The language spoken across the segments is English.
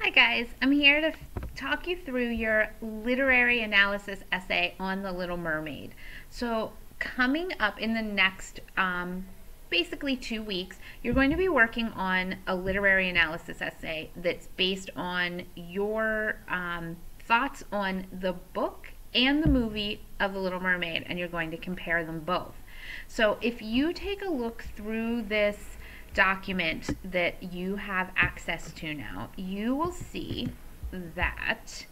Hi guys, I'm here to talk you through your literary analysis essay on The Little Mermaid. So coming up in the next basically 2 weeks, you're going to be working on a literary analysis essay that's based on your thoughts on the book and the movie of The Little Mermaid, and you're going to compare them both. So if you take a look through this document that you have access to now, you will see that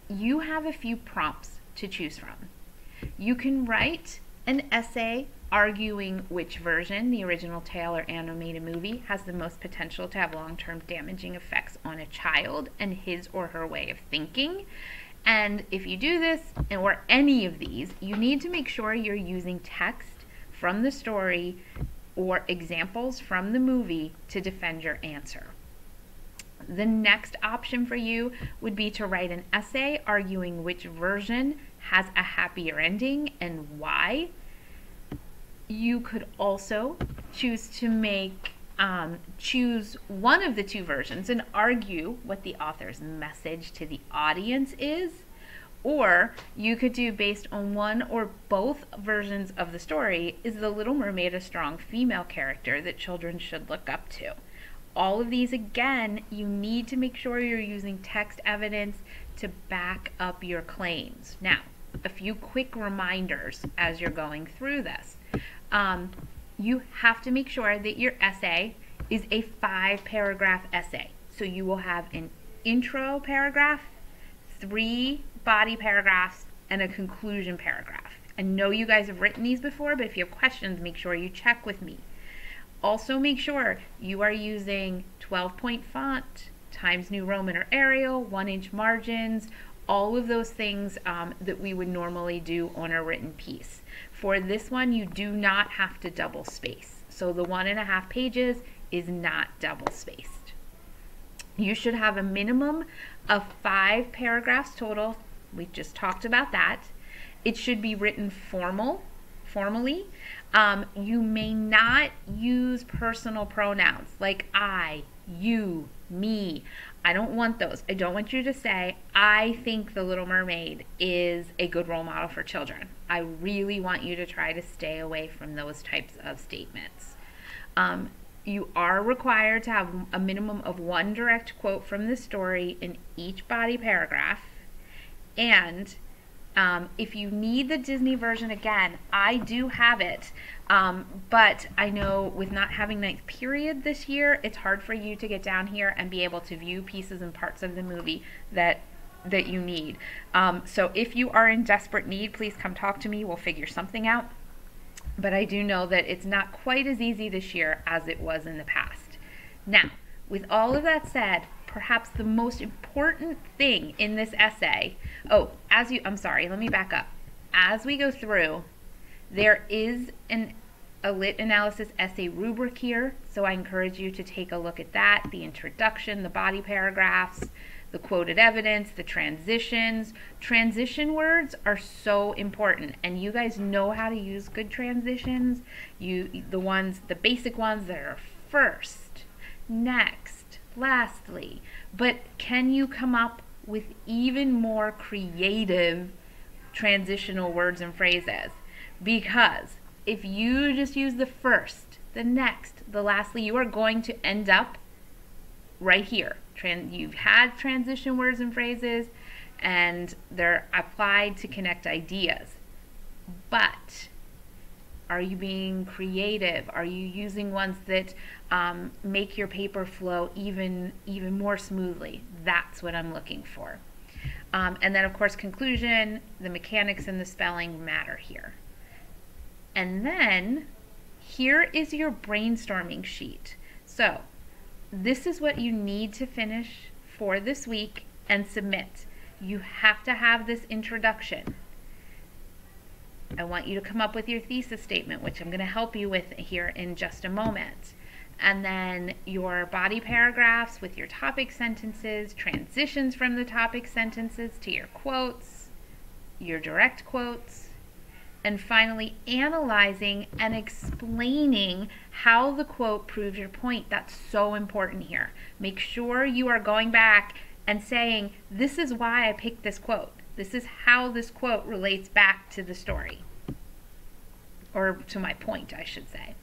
you have a few prompts to choose from. You can write an essay arguing which version, the original tale or animated movie, has the most potential to have long-term damaging effects on a child and his or her way of thinking. And if you do this, or any of these, you need to make sure you're using text from the story or examples from the movie to defend your answer. The next option for you would be to write an essay arguing which version has a happier ending and why. You could also choose to choose one of the two versions and argue what the author's message to the audience is. Or you could do, based on one or both versions of the story, is The Little Mermaid a strong female character that children should look up to? All of these, again, you need to make sure you're using text evidence to back up your claims. Now, a few quick reminders as you're going through this. You have to make sure that your essay is a 5-paragraph essay. So you will have an intro paragraph, 3 body paragraphs, and a conclusion paragraph. I know you guys have written these before, but if you have questions, make sure you check with me. Also make sure you are using 12-point font, Times New Roman or Arial, 1-inch margins, all of those things that we would normally do on a written piece. For this one, you do not have to double space. So the 1.5 pages is not double spaced. You should have a minimum of 5 paragraphs total. We just talked about that. It should be written formally. You may not use personal pronouns like I, you, me. I don't want those. I don't want you to say, I think The Little Mermaid is a good role model for children. I really want you to try to stay away from those types of statements. You are required to have a minimum of 1 direct quote from the story in each body paragraph. And if you need the Disney version, again, I do have it. But I know with not having ninth period this year, it's hard for you to get down here and be able to view pieces and parts of the movie that you need. So if you are in desperate need, please come talk to me. We'll figure something out. But I do know that it's not quite as easy this year as it was in the past. Now, with all of that said, perhaps the most important thing in this essay, I'm sorry, let me back up. As we go through, there is a lit analysis essay rubric here, so I encourage you to take a look at that, the introduction, the body paragraphs, the quoted evidence, the transitions. Transition words are so important, and you guys know how to use good transitions. The basic ones that are first, next, lastly. But can you come up with even more creative transitional words and phrases? Because if you just use the first, the next, the lastly, you are going to end up right here. You've had transition words and phrases, and they're applied to connect ideas. But are you being creative? Are you using ones that make your paper flow even more smoothly? That's what I'm looking for. And then, of course, conclusion, the mechanics and the spelling matter here. And then here is your brainstorming sheet. So this is what you need to finish for this week and submit. You have to have this introduction. I want you to come up with your thesis statement, which I'm going to help you with here in just a moment. And then your body paragraphs with your topic sentences, transitions from the topic sentences to your quotes, your direct quotes, And finally, analyzing and explaining how the quote proves your point. That's so important here. Make sure you are going back and saying, this is why I picked this quote. This is how this quote relates back to the story. Or to my point, I should say.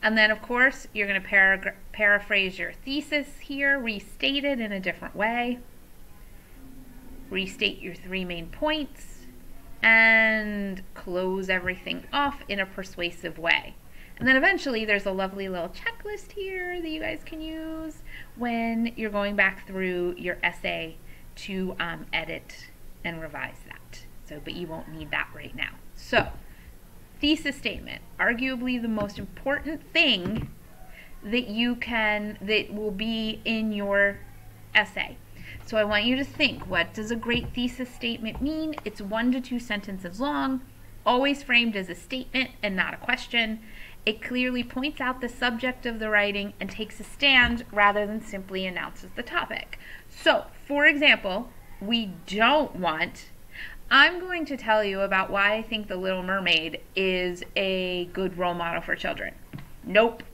And then, of course, you're going to paraphrase your thesis here, restate it in a different way. Restate your 3 main points, and close everything off in a persuasive way. And then eventually there's a lovely little checklist here that you guys can use when you're going back through your essay to edit and revise that. But you won't need that right now. So, thesis statement, arguably the most important thing that will be in your essay. So I want you to think, what does a great thesis statement mean? It's 1 to 2 sentences long, always framed as a statement and not a question. It clearly points out the subject of the writing and takes a stand rather than simply announces the topic. So, for example, we don't want, I'm going to tell you about why I think The Little Mermaid is a good role model for children. Nope,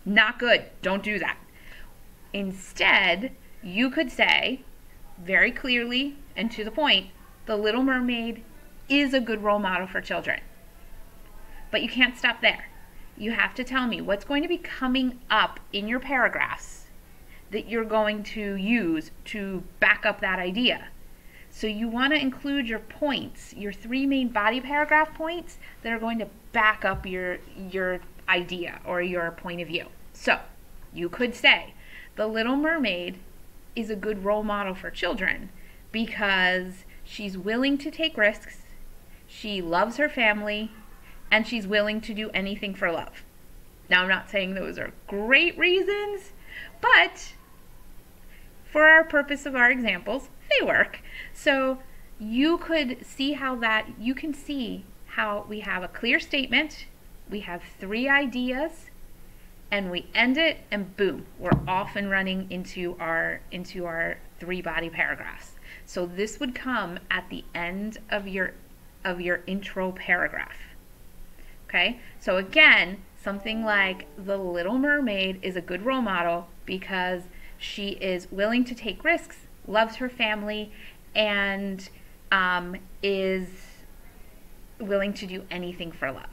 not good. Don't do that. Instead, you could say, very clearly and to the point, The Little Mermaid is a good role model for children. But you can't stop there. You have to tell me what's going to be coming up in your paragraphs that you're going to use to back up that idea. So you want to include your points, your 3 main body paragraph points that are going to back up your idea or your point of view. So you could say, The Little Mermaid is a good role model for children because she's willing to take risks, she loves her family, and she's willing to do anything for love. Now, I'm not saying those are great reasons, but for our purpose of our examples, they work. So you could see you can see how we have a clear statement, we have 3 ideas, and we end it, and boom, we're off and running into our 3 body paragraphs. So this would come at the end of your intro paragraph. Okay, so again, something like The Little Mermaid is a good role model because she is willing to take risks, loves her family, and is willing to do anything for love.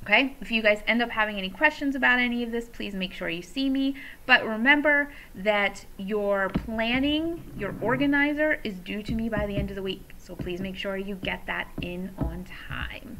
Okay, if you guys end up having any questions about any of this, please make sure you see me. But remember that your planning, your organizer, is due to me by the end of the week. So please make sure you get that in on time.